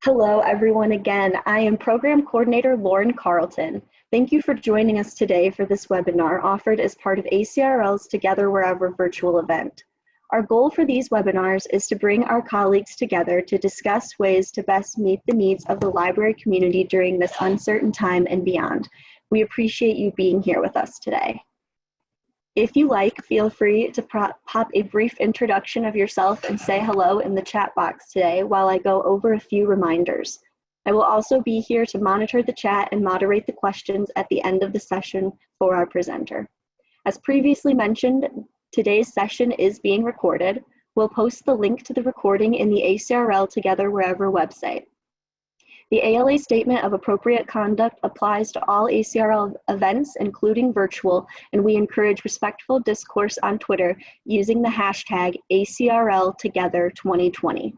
Hello, everyone, again. I am Program Coordinator Lauren Carlton. Thank you for joining us today for this webinar offered as part of ACRL's Together Wherever virtual event. Our goal for these webinars is to bring our colleagues together to discuss ways to best meet the needs of the library community during this uncertain time and beyond. We appreciate you being here with us today. If you like, feel free to pop a brief introduction of yourself and say hello in the chat box today while I go over a few reminders. I will also be here to monitor the chat and moderate the questions at the end of the session for our presenter. As previously mentioned, today's session is being recorded. We'll post the link to the recording in the ACRL Together Wherever website. The ALA Statement of Appropriate Conduct applies to all ACRL events, including virtual, and we encourage respectful discourse on Twitter using the hashtag ACRLTogether2020.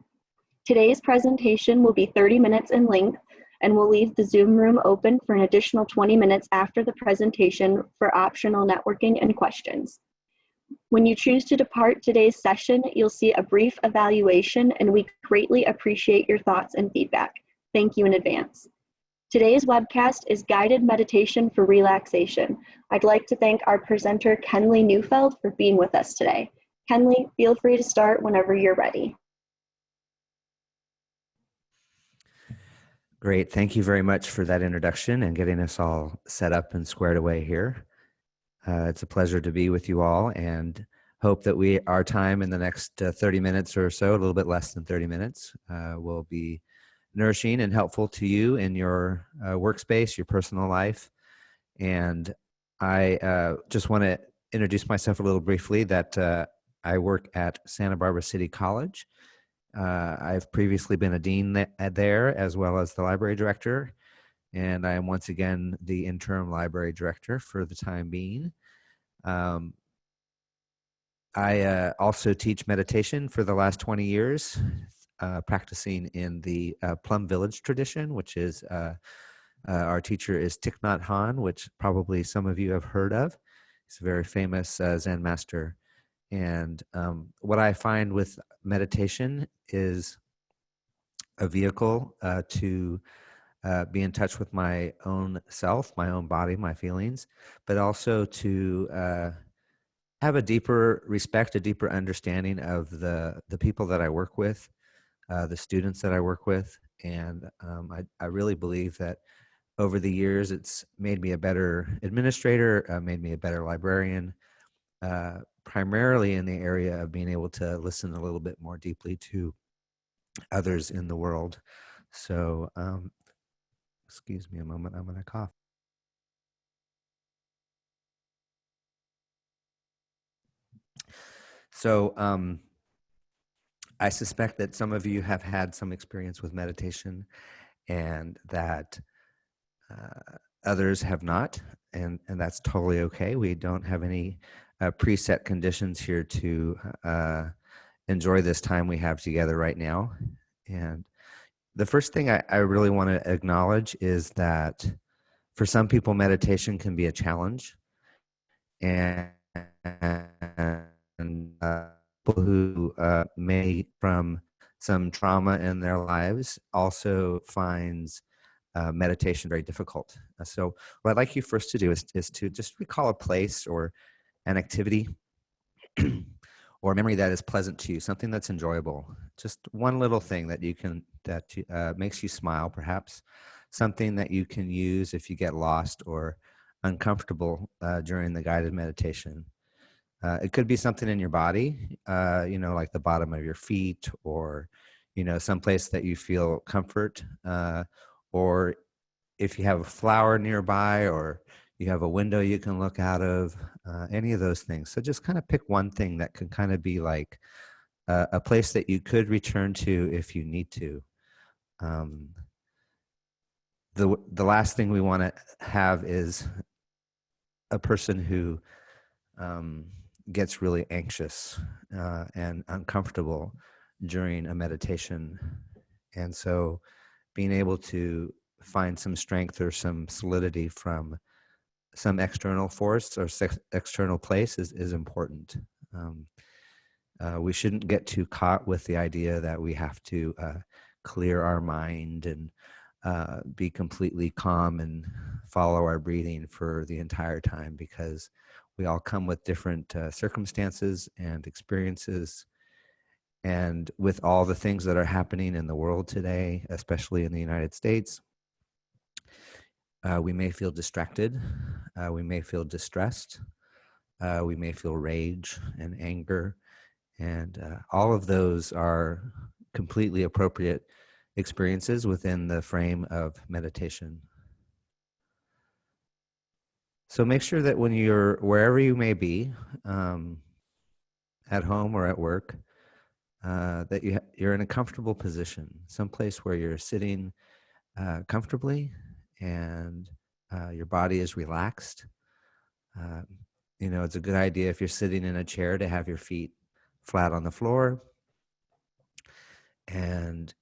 Today's presentation will be 30 minutes in length, and we'll leave the Zoom room open for an additional 20 minutes after the presentation for optional networking and questions. When you choose to depart today's session, you'll see a brief evaluation, and we greatly appreciate your thoughts and feedback. Thank you in advance. Today's webcast is Guided Meditation for Relaxation. I'd like to thank our presenter, Kenley Neufeld, for being with us today. Kenley, feel free to start whenever you're ready. Great. Thank you very much for that introduction and getting us all set up and squared away here. It's a pleasure to be with you all, and hope that our time in the next 30 minutes or so, a little bit less than 30 minutes, will be nourishing and helpful to you in your workspace, your personal life. And I just want to introduce myself a little briefly that I work at Santa Barbara City College. I've previously been a dean there as well as the library director, and I am once again the interim library director for the time being. I also teach meditation for the last 20 years. Practicing in the Plum Village tradition, which is our teacher is Thich Nhat Hanh, which probably some of you have heard of. He's a very famous Zen master. And what I find with meditation is a vehicle to be in touch with my own self, my own body, my feelings, but also to have a deeper respect, a deeper understanding of the people that I work with, the students that I work with. And I really believe that over the years, it's made me a better administrator, made me a better librarian, primarily in the area of being able to listen a little bit more deeply to others in the world. So, excuse me a moment, I'm going to cough. So, I suspect that some of you have had some experience with meditation and that others have not, and that's totally okay. We don't have any preset conditions here to enjoy this time we have together right now. And the first thing I really want to acknowledge is that for some people, meditation can be a challenge, and people who may, from some trauma in their lives, also finds meditation very difficult. So what I'd like you first to do is to just recall a place or an activity or memory that is pleasant to you, something that's enjoyable. Just one little thing that makes you smile, perhaps. Something that you can use if you get lost or uncomfortable during the guided meditation. It could be something in your body, like the bottom of your feet, or, someplace that you feel comfort, or if you have a flower nearby, or you have a window you can look out of, any of those things. So just kind of pick one thing that can kind of be like a place that you could return to if you need to. The last thing we want to have is a person who gets really anxious and uncomfortable during a meditation. And so being able to find some strength or some solidity from some external force or external place is important. We shouldn't get too caught with the idea that we have to clear our mind and be completely calm and follow our breathing for the entire time, because we all come with different circumstances and experiences. And with all the things that are happening in the world today, especially in the United States, we may feel distracted, we may feel distressed, we may feel rage and anger, and all of those are completely appropriate experiences within the frame of meditation. So make sure that when you're wherever you may be, at home or at work, that you're in a comfortable position, someplace where you're sitting comfortably and your body is relaxed. It's a good idea if you're sitting in a chair to have your feet flat on the floor and,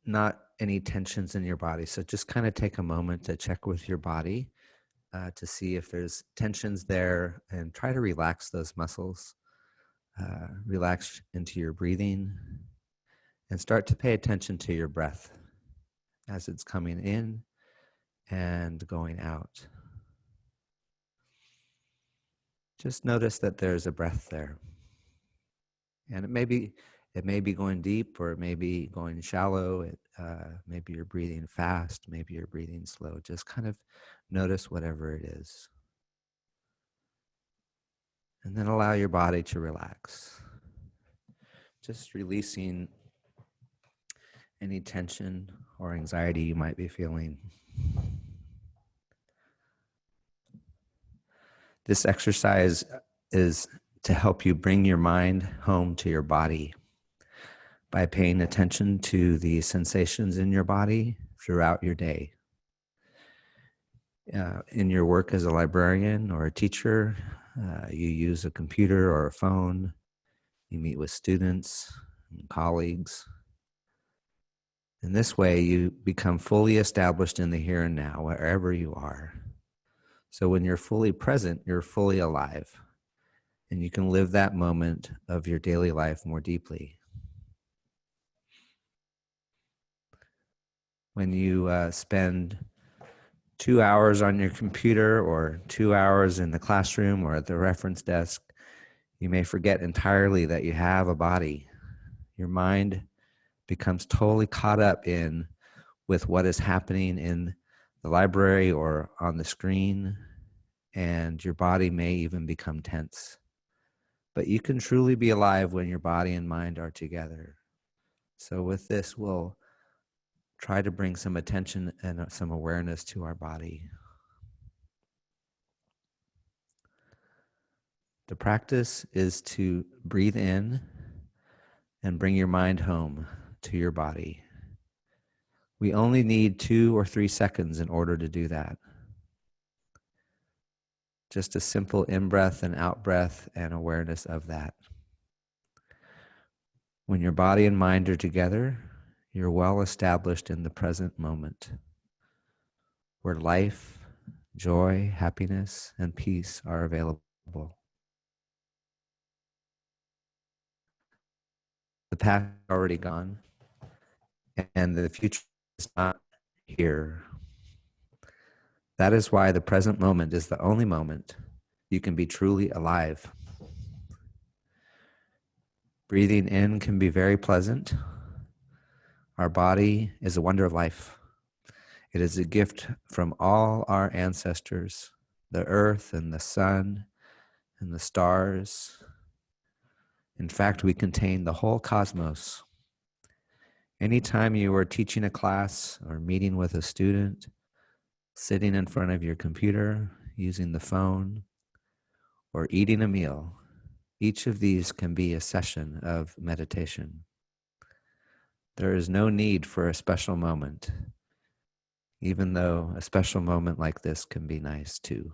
not any tensions in your body. So just kind of take a moment to check with your body to see if there's tensions there, and try to relax those muscles. Relax into your breathing and start to pay attention to your breath as it's coming in and going out. Just notice that there's a breath there. And it may be going deep, or it may be going shallow. Maybe you're breathing fast, maybe you're breathing slow. Just kind of notice whatever it is. And then allow your body to relax. Just releasing any tension or anxiety you might be feeling. This exercise is to help you bring your mind home to your body by paying attention to the sensations in your body throughout your day. In your work as a librarian or a teacher, you use a computer or a phone, you meet with students and colleagues. In this way, you become fully established in the here and now, wherever you are. So when you're fully present, you're fully alive, and you can live that moment of your daily life more deeply. When you spend 2 hours on your computer or 2 hours in the classroom or at the reference desk, you may forget entirely that you have a body. Your mind becomes totally caught up with what is happening in the library or on the screen, and your body may even become tense. But you can truly be alive when your body and mind are together. So with this, we'll try to bring some attention and some awareness to our body. The practice is to breathe in and bring your mind home to your body. We only need 2 or 3 seconds in order to do that. Just a simple in-breath and out-breath and awareness of that. When your body and mind are together, you're well established in the present moment, where life, joy, happiness, and peace are available. The past is already gone, and the future is not here. That is why the present moment is the only moment you can be truly alive. Breathing in can be very pleasant. Our body is a wonder of life. It is a gift from all our ancestors, the earth and the sun and the stars. In fact, we contain the whole cosmos. Anytime you are teaching a class or meeting with a student, sitting in front of your computer, using the phone, or eating a meal, each of these can be a session of meditation. There is no need for a special moment, even though a special moment like this can be nice too.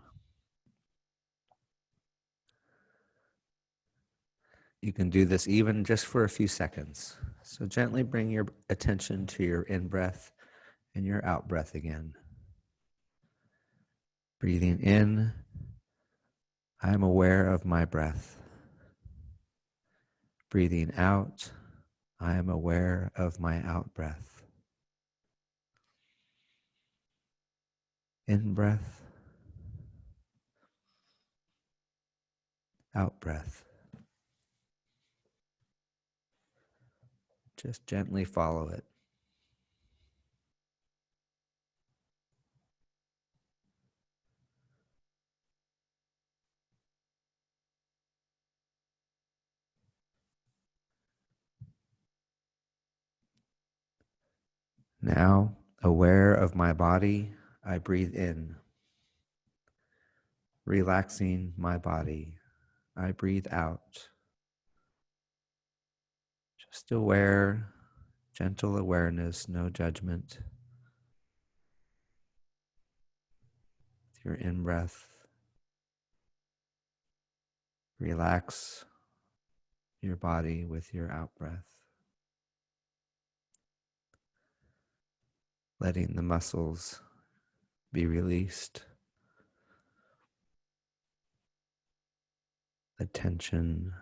You can do this even just for a few seconds. So gently bring your attention to your in-breath and your out-breath again. Breathing in, I am aware of my breath. Breathing out, I am aware of my out breath. In breath, out breath. Just gently follow it. Now, aware of my body, I breathe in. Relaxing my body, I breathe out. Just aware, gentle awareness, no judgment. With your in-breath, relax your body with your out-breath. Letting the muscles be released. The tension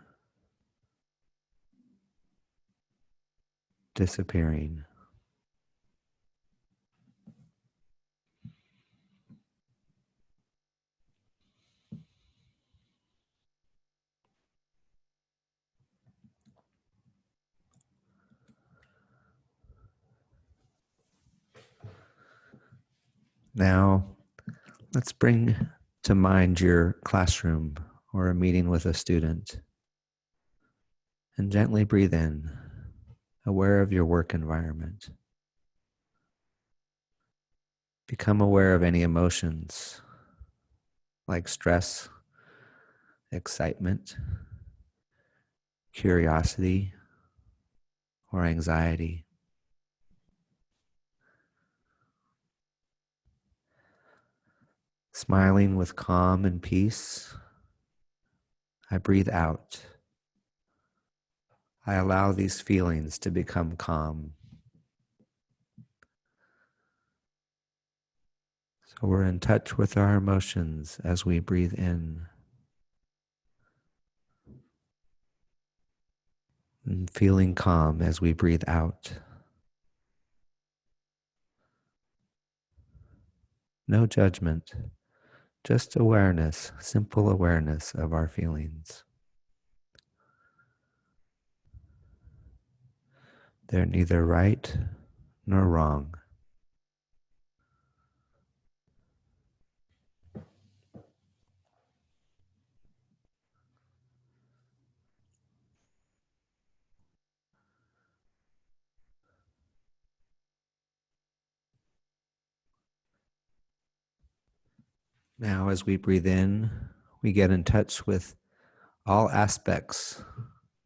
disappearing. Now, let's bring to mind your classroom or a meeting with a student and gently breathe in, aware of your work environment. Become aware of any emotions like stress, excitement, curiosity, or anxiety. Smiling with calm and peace, I breathe out. I allow these feelings to become calm. So we're in touch with our emotions as we breathe in. And feeling calm as we breathe out. No judgment, just awareness, simple awareness of our feelings. They're neither right nor wrong. Now, as we breathe in, we get in touch with all aspects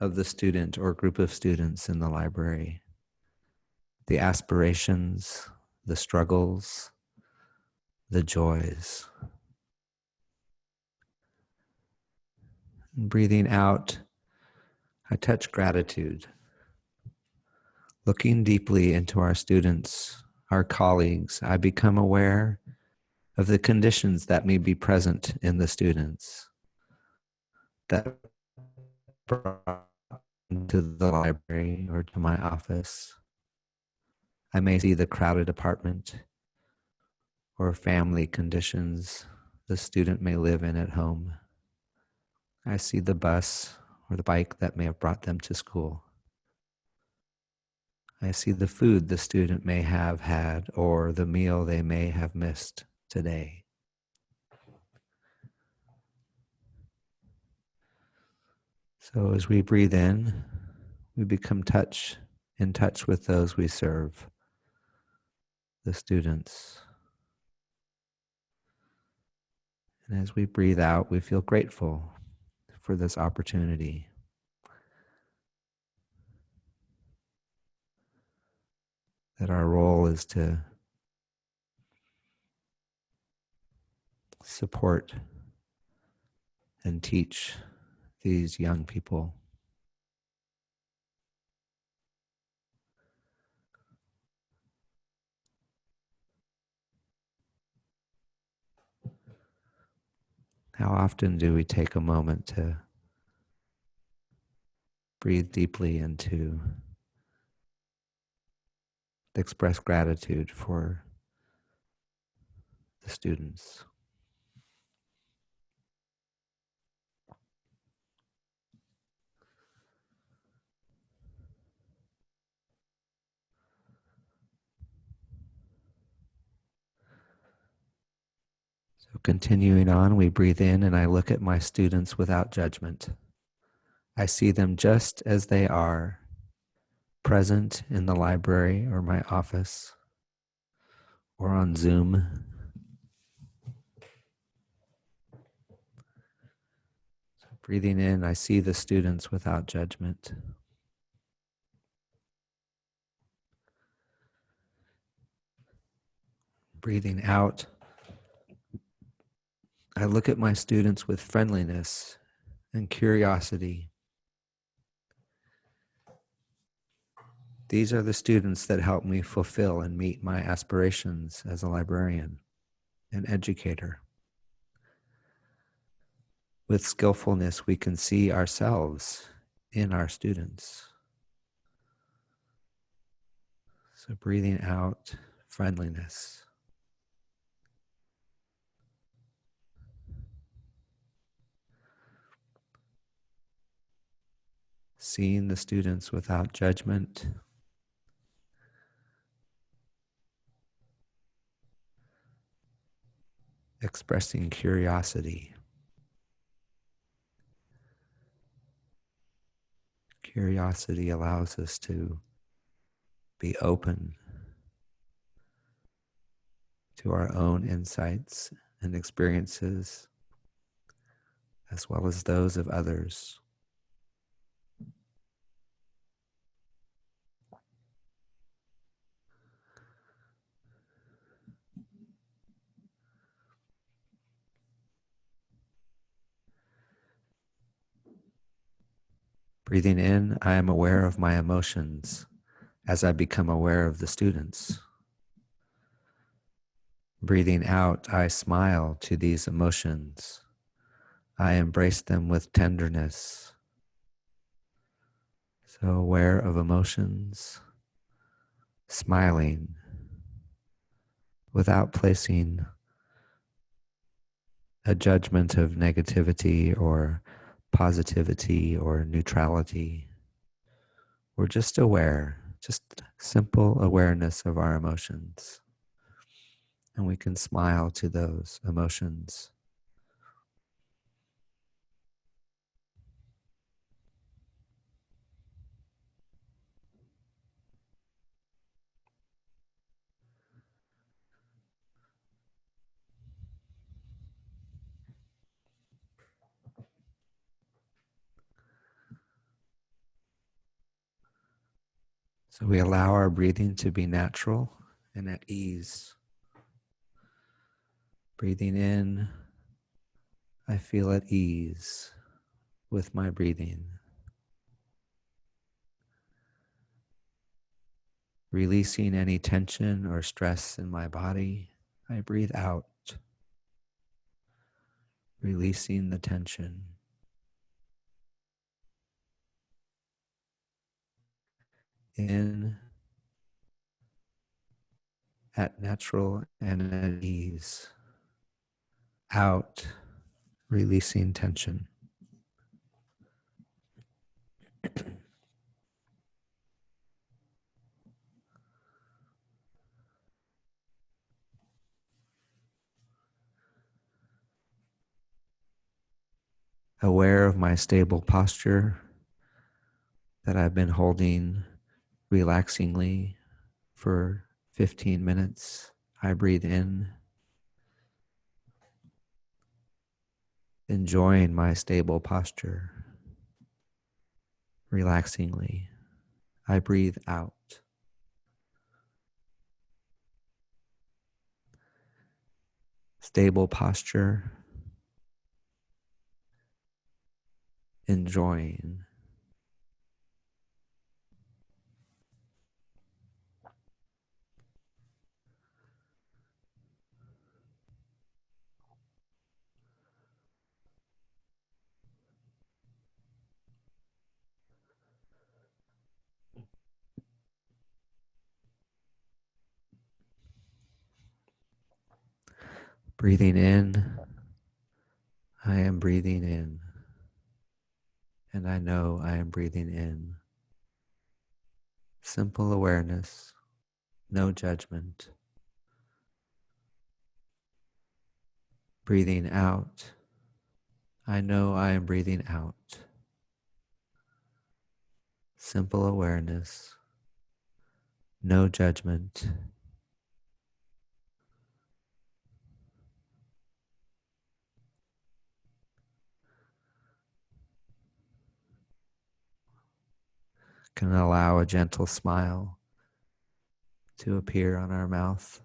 of the student or group of students in the library. The aspirations, the struggles, the joys. And breathing out, I touch gratitude. Looking deeply into our students, our colleagues, I become aware of the conditions that may be present in the students that brought them to the library or to my office. I may see the crowded apartment or family conditions the student may live in at home. I see the bus or the bike that may have brought them to school. I see the food the student may have had or the meal they may have missed today. So as we breathe in, we become in touch with those we serve, the students. And as we breathe out, we feel grateful for this opportunity. That our role is to support and teach these young people. How often do we take a moment to breathe deeply into express gratitude for the students. So continuing on, we breathe in and I look at my students without judgment. I see them just as they are, present in the library or my office or on Zoom. So breathing in, I see the students without judgment. Breathing out, I look at my students with friendliness and curiosity. These are the students that help me fulfill and meet my aspirations as a librarian and educator. With skillfulness, we can see ourselves in our students. So breathing out, friendliness. Seeing the students without judgment. Expressing curiosity. Curiosity allows us to be open to our own insights and experiences, as well as those of others. Breathing in, I am aware of my emotions as I become aware of the students. Breathing out, I smile to these emotions. I embrace them with tenderness. So aware of emotions, smiling without placing a judgment of negativity or positivity or neutrality. We're just aware, just simple awareness of our emotions. And we can smile to those emotions. So we allow our breathing to be natural and at ease. Breathing in, I feel at ease with my breathing. Releasing any tension or stress in my body, I breathe out, releasing the tension. In, at natural and at ease. Out, releasing tension. Aware of my stable posture that I've been holding relaxingly for 15 minutes. I breathe in, enjoying my stable posture relaxingly. I breathe out. Stable posture, enjoying. Breathing in, I am breathing in, and I know I am breathing in. Simple awareness, no judgment. Breathing out, I know I am breathing out. Simple awareness, no judgment. Can allow a gentle smile to appear on our mouth.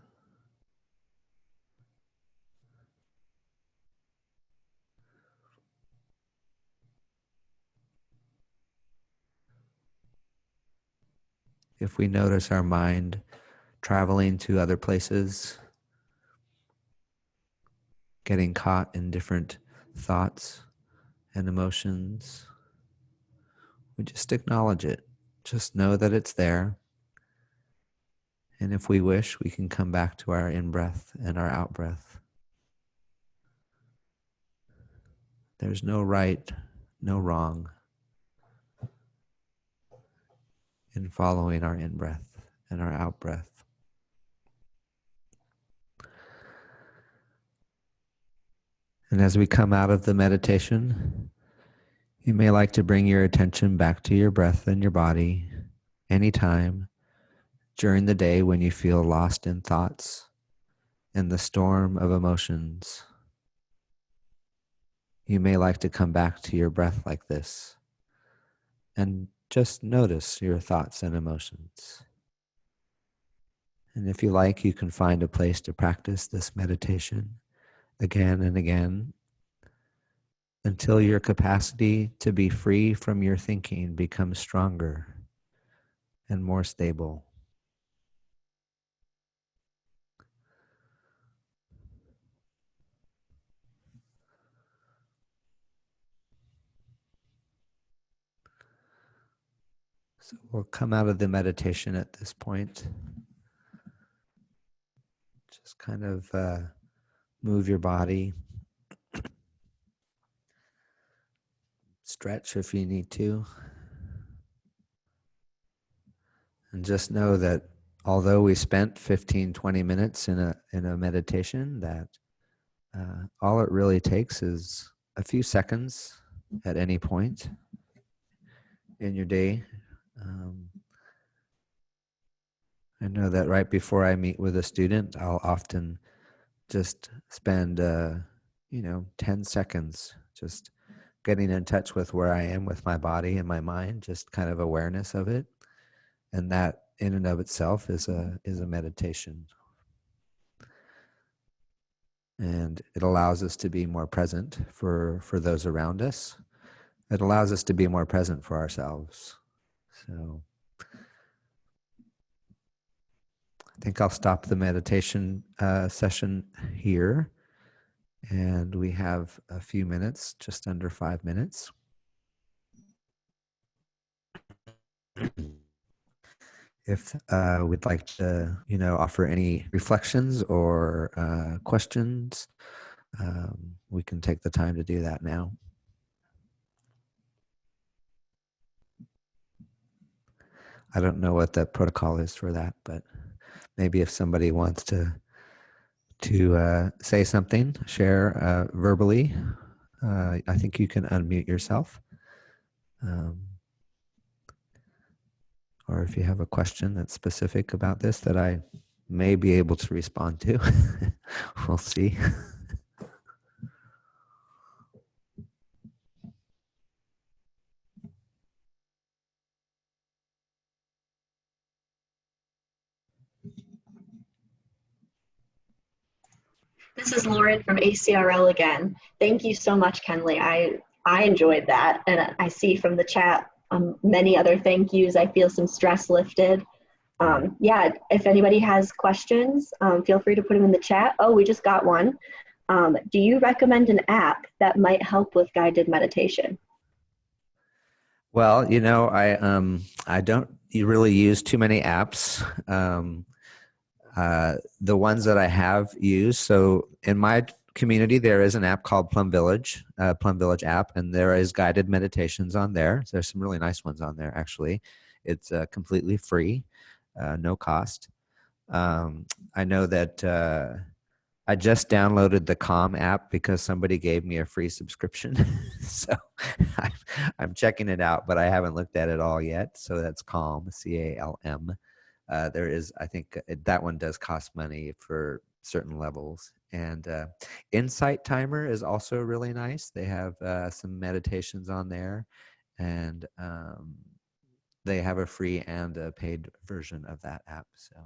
If we notice our mind traveling to other places, getting caught in different thoughts and emotions, we just acknowledge it. Just know that it's there. And if we wish, we can come back to our in-breath and our out-breath. There's no right, no wrong in following our in-breath and our out-breath. And as we come out of the meditation, you may like to bring your attention back to your breath and your body anytime during the day when you feel lost in thoughts and the storm of emotions. You may like to come back to your breath like this and just notice your thoughts and emotions. And if you like, you can find a place to practice this meditation again and again until your capacity to be free from your thinking becomes stronger and more stable. So we'll come out of the meditation at this point. Just kind of move your body. Stretch if you need to. And just know that although we spent 15-20 minutes in a meditation, that all it really takes is a few seconds at any point in your day. I know that right before I meet with a student, I'll often just spend 10 seconds just getting in touch with where I am with my body and my mind, just kind of awareness of it. And that in and of itself is a meditation. And it allows us to be more present for those around us. It allows us to be more present for ourselves. So I think I'll stop the meditation session here. And we have a few minutes, just under 5 minutes. If we'd like to, offer any reflections or questions, we can take the time to do that now. I don't know what the protocol is for that, but maybe if somebody wants to say something, share verbally, I think you can unmute yourself. Or if you have a question that's specific about this that I may be able to respond to, we'll see. This is Lauren from ACRL again. Thank you so much, Kenley. I enjoyed that, and I see from the chat many other thank yous. I feel some stress lifted. Yeah, if anybody has questions, feel free to put them in the chat. Oh, we just got one. Do you recommend an app that might help with guided meditation? Well, I don't really use too many apps. The ones that I have used, so in my community, there is an app called Plum Village, Plum Village app, and there is guided meditations on there. So there's some really nice ones on there, actually. It's completely free, no cost. I know that I just downloaded the Calm app because somebody gave me a free subscription. So I'm checking it out, but I haven't looked at it all yet. So that's Calm, C-A-L-M. There is, I think that one does cost money for certain levels. And Insight Timer is also really nice. They have some meditations on there, and they have a free and a paid version of that app. So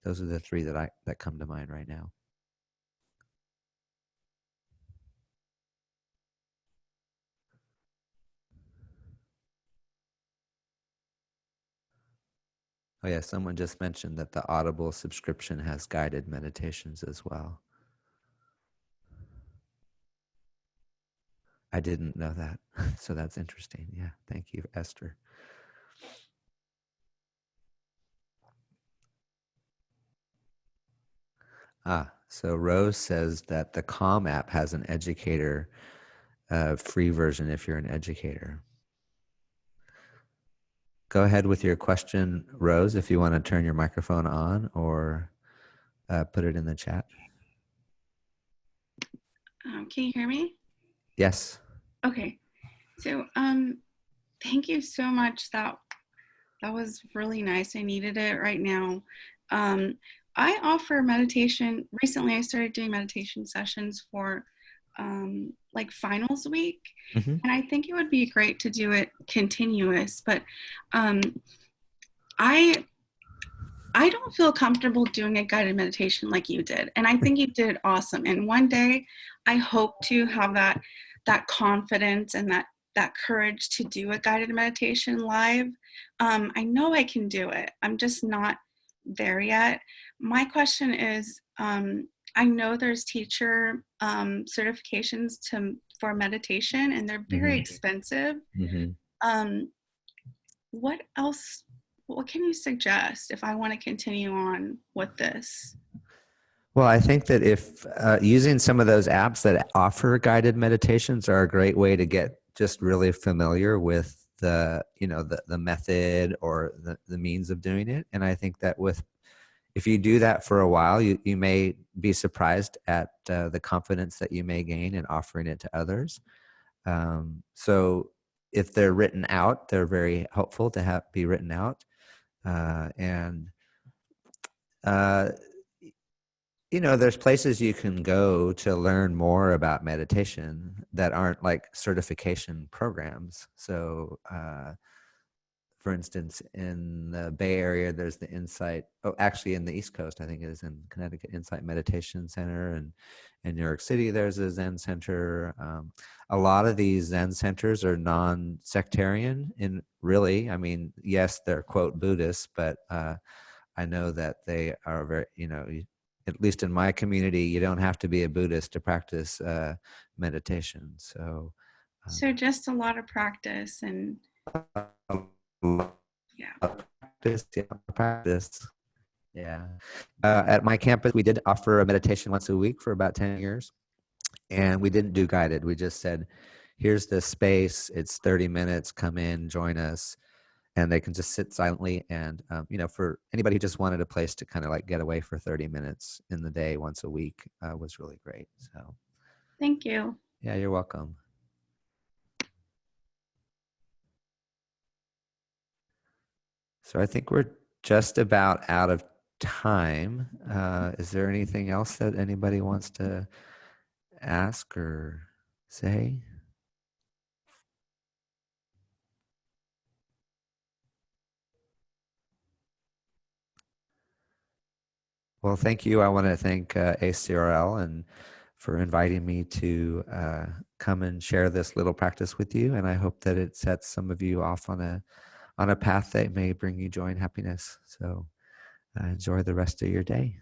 those are the three that come to mind right now. Oh yeah, someone just mentioned that the Audible subscription has guided meditations as well. I didn't know that. So that's interesting. Yeah, thank you, Esther. So Rose says that the Calm app has an educator free version if you're an educator. Go ahead with your question, Rose, if you want to turn your microphone on or put it in the chat. Can you hear me? Yes. Okay. So thank you so much. That was really nice. I needed it right now. I offer meditation. Recently, I started doing meditation sessions for like finals week. Mm-hmm. And I think it would be great to do it continuous, but I don't feel comfortable doing a guided meditation like you did. And I think you did awesome. And one day I hope to have that confidence and that courage to do a guided meditation live. I know I can do it. I'm just not there yet. My question is, I know there's teacher certifications for meditation, and they're very expensive. Mm-hmm. What else? What can you suggest if I want to continue on with this? Well, I think that if using some of those apps that offer guided meditations are a great way to get just really familiar with the method or the means of doing it. And I think that if you do that for a while, you may be surprised at the confidence that you may gain in offering it to others. So if they're written out, they're very helpful to be written out. There's places you can go to learn more about meditation that aren't like certification programs. So, for instance, in the Bay Area, there's the Insight. Oh, actually, in the East Coast, I think it is in Connecticut, Insight Meditation Center, and in New York City, there's a Zen Center. A lot of these Zen centers are non-sectarian. In really, I mean, yes, they're quote Buddhist, but I know that they are very, at least in my community, you don't have to be a Buddhist to practice meditation. So just a lot of practice and practice. Yeah. At my campus, we did offer a meditation once a week for about 10 years. And we didn't do guided. We just said, here's the space. It's 30 minutes. Come in, join us. And they can just sit silently. And, for anybody who just wanted a place to kind of like get away for 30 minutes in the day once a week was really great. So thank you. Yeah, you're welcome. So I think we're just about out of time. Is there anything else that anybody wants to ask or say? Well, thank you. I want to thank ACRL and for inviting me to come and share this little practice with you. And I hope that it sets some of you off on a path that may bring you joy and happiness. So enjoy the rest of your day.